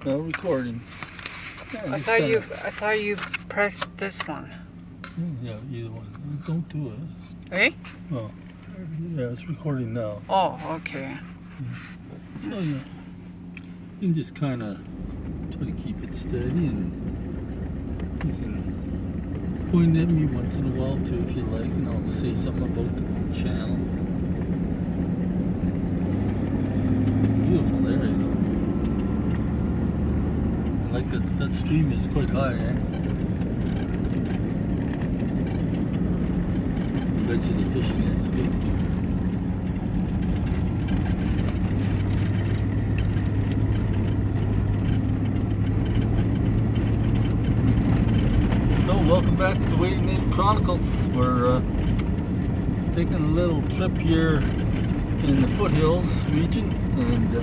No recording. Yeah, I thought you pressed this one. Yeah, either one. Don't do it. Eh? Oh, yeah, it's recording now. Oh, okay. So yeah, you can just kind of try to keep it steady, and you can point at me once in a while too if you like, and I'll say something about the channel. Beautiful area though. I like that stream is quite high, eh? I bet you the fishing is good here. So welcome back to the Waiting Native Chronicles. We're taking a little trip here in the foothills region and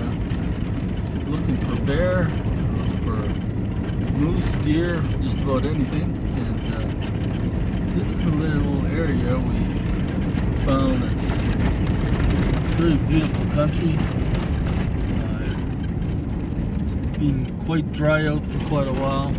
looking for bear, for moose, deer, just about anything. And this is a little area we found that's very beautiful country. It's been quite dry out for quite a while.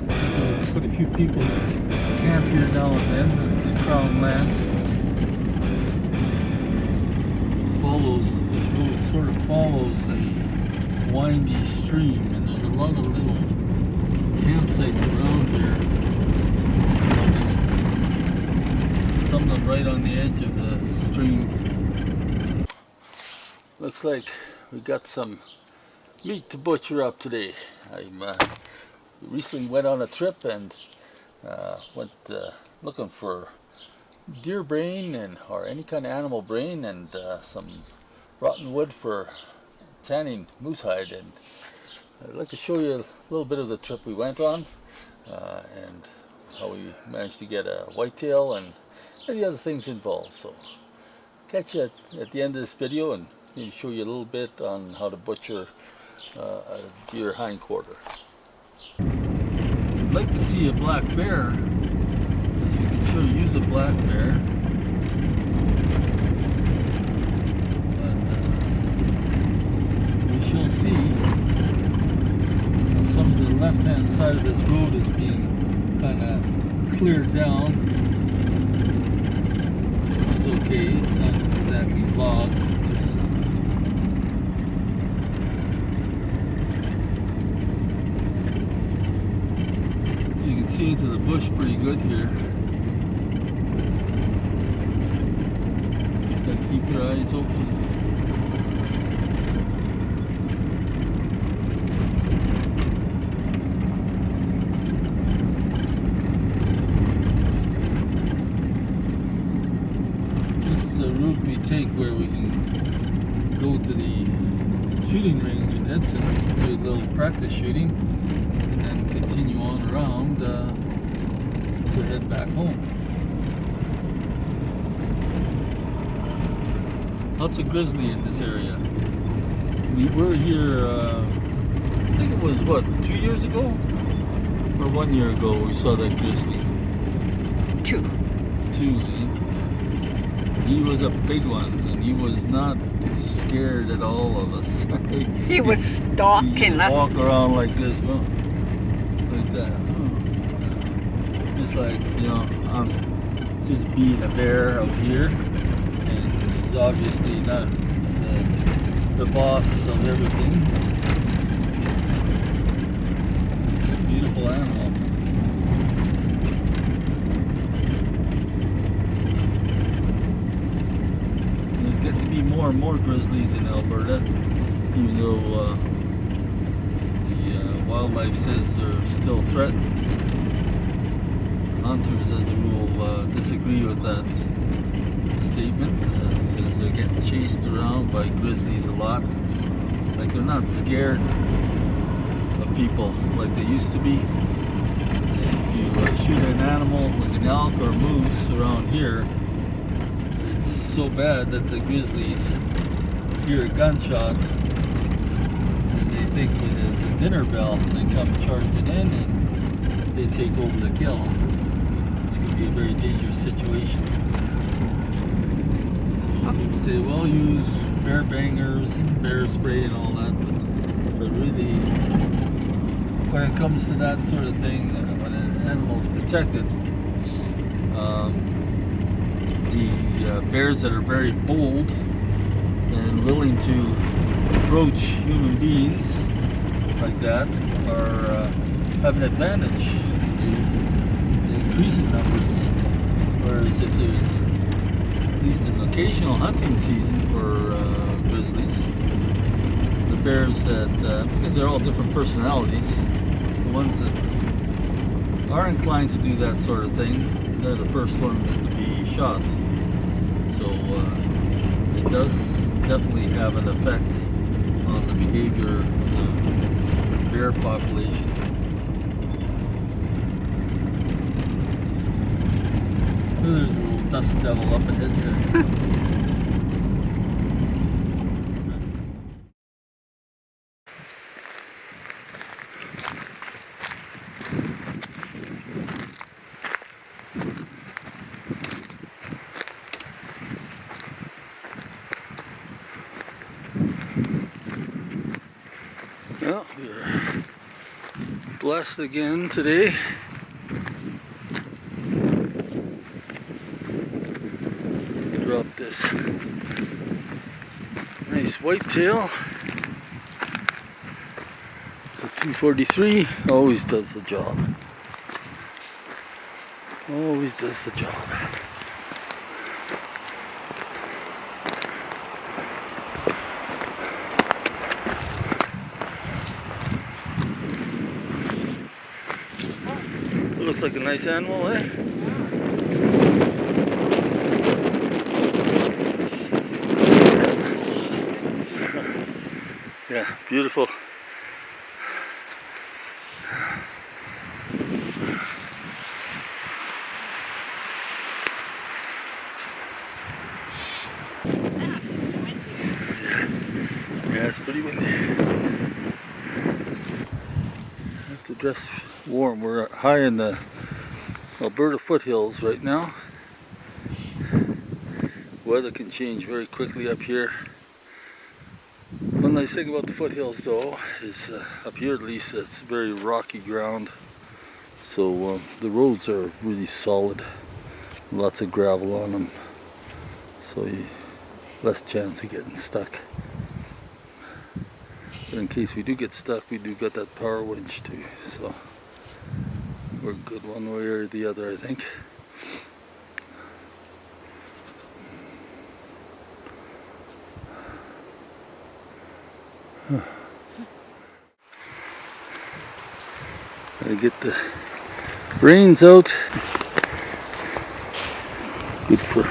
There's quite a few people camp here now and then. It's crown land. This road sort of follows a windy stream, and there's a lot of little campsites around here. Some of them right on the edge of the stream. Looks like we got some meat to butcher up today. I recently went on a trip and went looking for deer brain or any kind of animal brain, and some rotten wood for tanning moose hide. And I'd like to show you a little bit of the trip we went on and how we managed to get a whitetail and the other things involved. So catch you at the end of this video and maybe show you a little bit on how to butcher a deer hindquarter. I'd like to see a black bear, as we can sure use a black bear. But we shall see. Some of the left-hand side of this road is being kind of cleared down, which is okay. It's not exactly logged. See into the bush pretty good here. Just gotta keep your eyes open. This is a route we take where we can go to the shooting range in Edson, do a little practice shooting, and then continue on around to head back home. Lots of grizzly in this area. We were here, I think it was what, 2 years ago? Or 1 year ago we saw that grizzly. Two, eh? He was a big one, and he was not scared at all of us. he was stalking us. Walk around like this, well, like that. Just like, you know, I'm just being a bear out here, and he's obviously not the boss of everything. It's a beautiful animal. There's getting to be more and more grizzlies in Alberta, even though the wildlife says they're still threatened. Hunters, as a rule, disagree with that statement because they're getting chased around by grizzlies a lot. It's like they're not scared of people like they used to be. If you shoot an animal like an elk or moose around here, it's so bad that the grizzlies hear a gunshot and they think it is a dinner bell. They come charging in and they take over the kill. It's going to be a very dangerous situation. So people say, well, use bear bangers and bear spray and all that, but really, when it comes to that sort of thing, when an animal is protected, the bears that are very bold and willing to approach human beings like that are have an advantage. They increase in numbers, whereas if there's at least an occasional hunting season for grizzlies, the bears that, because they're all different personalities, the ones that are inclined to do that sort of thing, they're the first ones to be shot. So it does definitely have an effect on the behavior of the bear population. Oh, there's a little dust devil up ahead there. Well, we're blessed again today. Drop this nice whitetail. It's a 243. Always does the job. Always does the job. Looks like a nice animal, eh? Yeah, beautiful. Yeah, it's pretty windy. I have to dress warm. We're high in the Alberta foothills right now. Weather can change very quickly up here. One nice thing about the foothills though is up here at least it's very rocky ground, so the roads are really solid, lots of gravel on them, so you less chance of getting stuck. But in case we do get stuck, we do got that power winch too, so we're good one way or the other, I think. Gotta get the reins out. Good for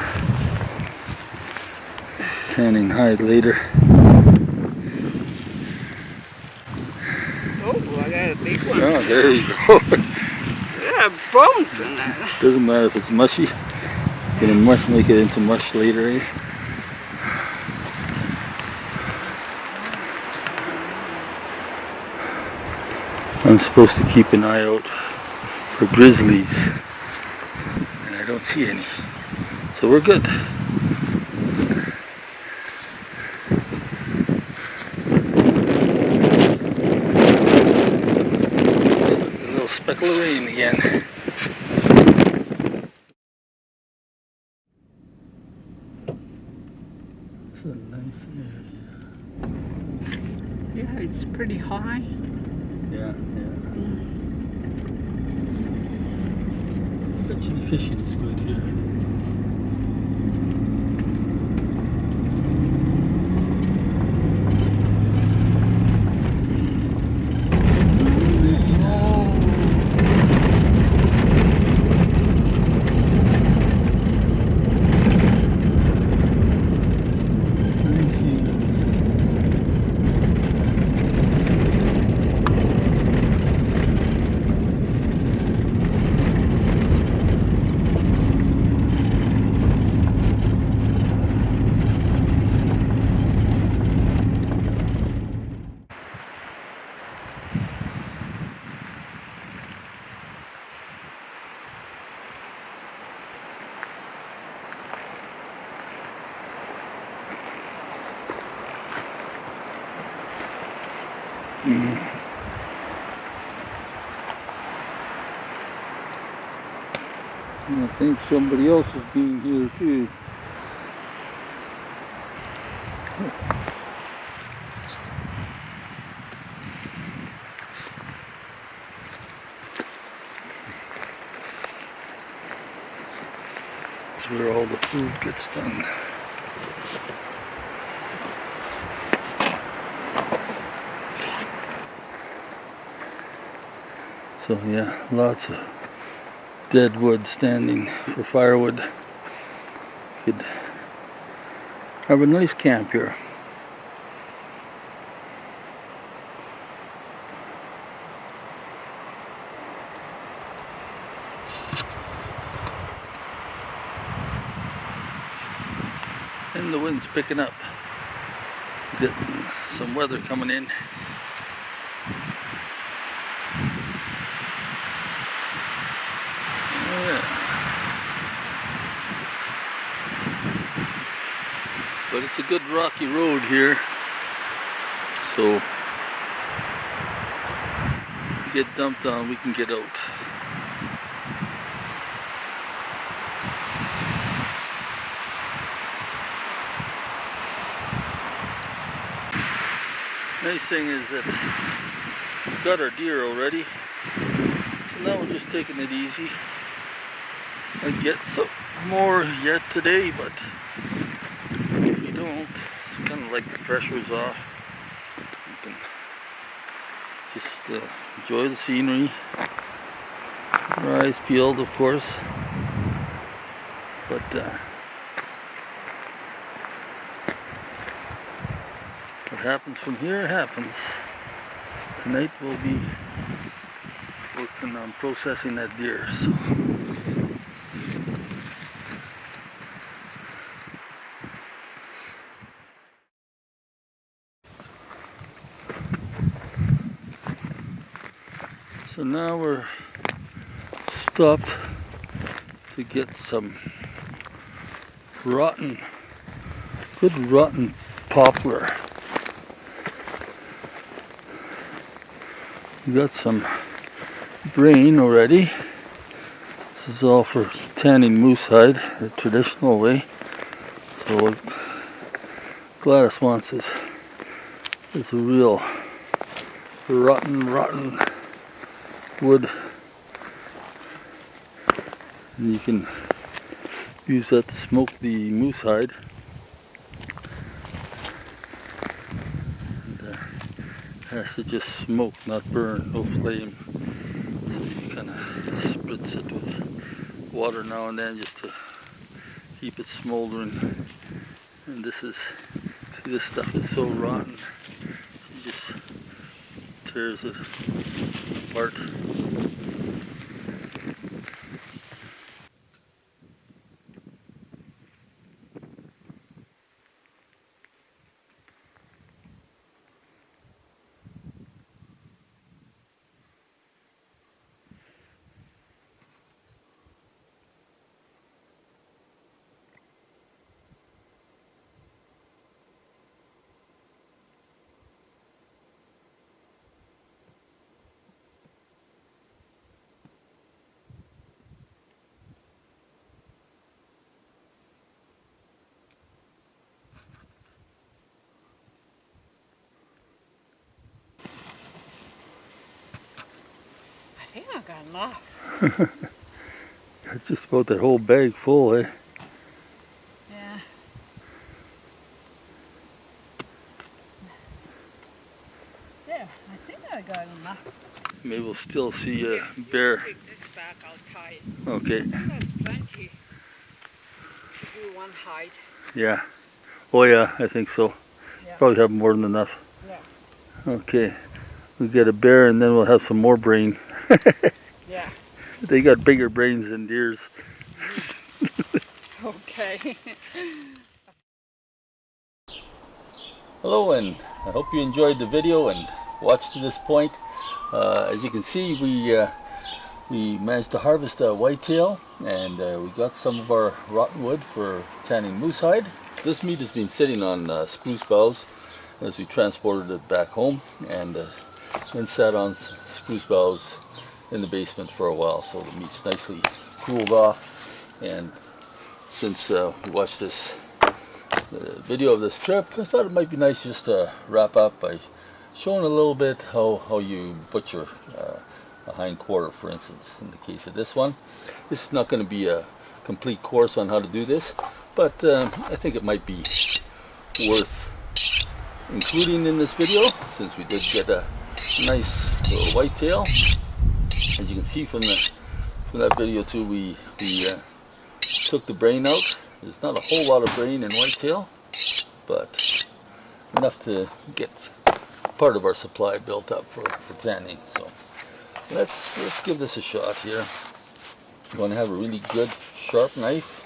tanning hide later. Oh, I got a big one. Oh, there you go. Yeah, bones in there. Doesn't matter if it's mushy. Gonna make it into mush later, eh? I'm supposed to keep an eye out for grizzlies, and I don't see any, so we're good. Just a little speckle of rain again. It's a nice area. Yeah, it's pretty high. Yeah. Bet you the fishing is good here. Nice views. I think somebody else is being here too. That's where all the food gets done. So yeah, lots of dead wood standing for firewood. Could have a nice camp here. And the wind's picking up. Getting some weather coming in. But it's a good rocky road here, so get dumped on, we can get out. Nice thing is that we got our deer already, so now we're just taking it easy. I get some more yet today, but if we don't, it's kind of like the pressure's off. You can just enjoy the scenery. Our eyes peeled, of course, but what happens from here happens. Tonight we'll be working on processing that deer. So. So now we're stopped to get some good rotten poplar. We got some brain already. This is all for tanning moose hide, the traditional way. So what Gladys wants is a real rotten wood, and you can use that to smoke the moose hide. And has to just smoke, not burn, no flame. So you kind of spritz it with water now and then just to keep it smoldering. And this stuff is so rotten, it just tears it apart. I think I got enough. It's just about that whole bag full, eh? Yeah. There, I think I got enough. Maybe we'll still see a bear. Take this back, I'll tie it. Okay. That's plenty to do one hide. Yeah. Oh yeah, I think so. Yeah. Probably have more than enough. Yeah. Okay. We'll get a bear and then we'll have some more brain. Yeah. They got bigger brains than deers. Okay. Hello, and I hope you enjoyed the video and watched to this point. As you can see, we managed to harvest a whitetail, and we got some of our rotten wood for tanning moose hide. This meat has been sitting on spruce boughs as we transported it back home, and and sat on spruce boughs in the basement for a while, so the meat's nicely cooled off. And since we watched this video of this trip, I thought it might be nice just to wrap up by showing a little bit how you butcher a hind quarter, for instance. In the case of this one, this is not going to be a complete course on how to do this, but I think it might be worth including in this video, since we did get a nice little whitetail. As you can see from that video too, we took the brain out. There's not a whole lot of brain in whitetail, but enough to get part of our supply built up for tanning. So let's give this a shot here. I'm going to have a really good sharp knife.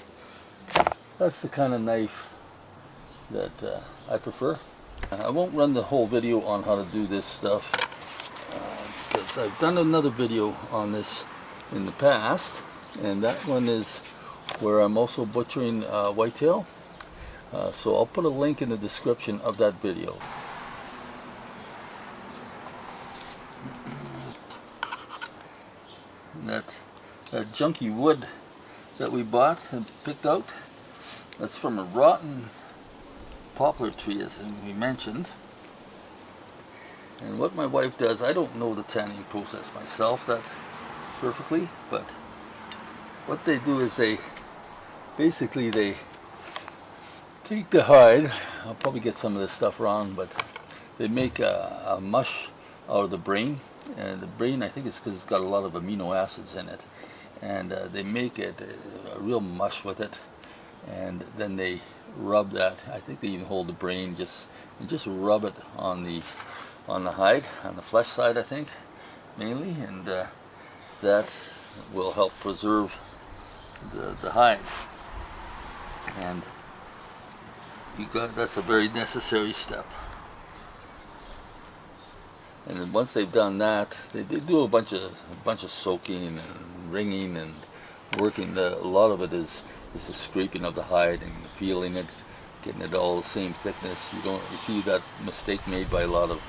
That's the kind of knife that I prefer. I won't run the whole video on how to do this stuff, because I've done another video on this in the past, and that one is where I'm also butchering whitetail. So I'll put a link in the description of that video. And that junky wood that we bought and picked out, that's from a rotten poplar tree, as we mentioned. And what my wife does, I don't know the tanning process myself that perfectly, but what they do is they take the hide. I'll probably get some of this stuff wrong, but they make a mush out of the brain. And the brain, I think it's because it's got a lot of amino acids in it, and they make it a real mush with it, and then they rub that. I think they even hold the brain and just rub it on the hide, on the flesh side, I think, mainly, and that will help preserve the hide. And that's a very necessary step. And then once they've done that, they do a bunch of soaking and wringing and working. A lot of it is the scraping of the hide and feeling it, getting it all the same thickness. You see that mistake made by a lot of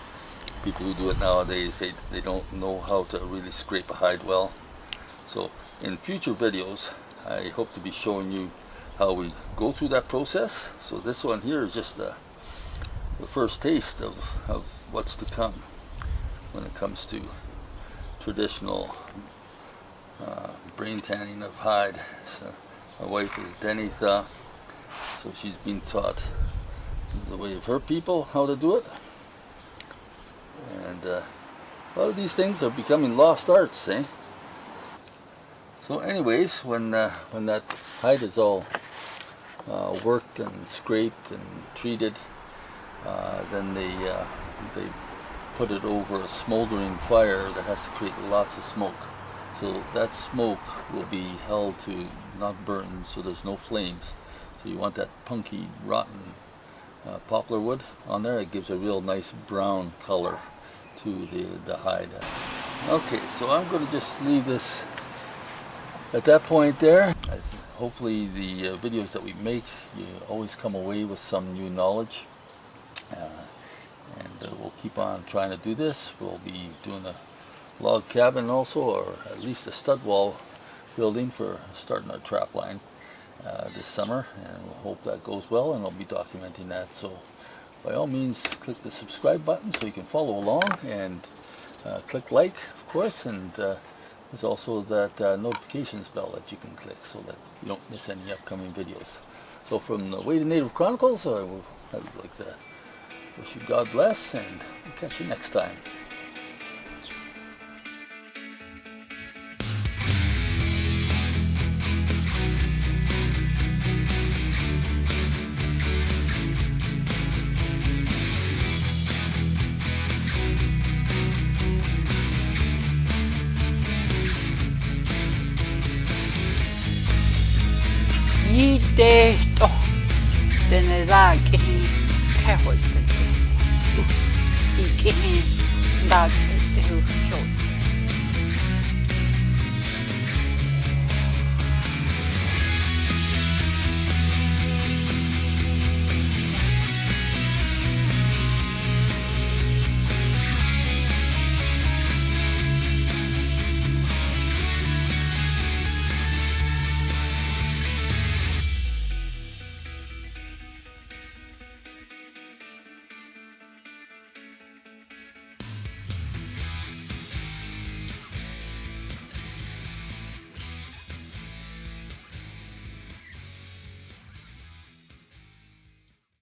people who do it nowadays. They don't know how to really scrape a hide well. So in future videos, I hope to be showing you how we go through that process. So this one here is just the first taste of what's to come when it comes to traditional brain tanning of hide. So my wife is Denitha, so she's been taught the way of her people how to do it. And a lot of these things are becoming lost arts, eh? So anyways, when that hide is all worked and scraped and treated, then they put it over a smoldering fire that has to create lots of smoke. So that smoke will be held to not burn, so there's no flames. So you want that punky, rotten poplar wood on there. It gives a real nice brown color to the hide. Okay, so I'm going to just leave this at that point there. Hopefully the videos that we make, you always come away with some new knowledge. And we'll keep on trying to do this. We'll be doing a log cabin also, or at least a stud wall building for starting our trap line this summer, and we'll hope that goes well, and I'll be documenting that. So by all means, click the subscribe button so you can follow along, and click like, of course, and there's also that notifications bell that you can click so that you don't miss any upcoming videos. So from the Way to Native Chronicles, I would like to wish you God bless, and we'll catch you next time. 이때 또 내가 게임开火车，一게임 나츠 때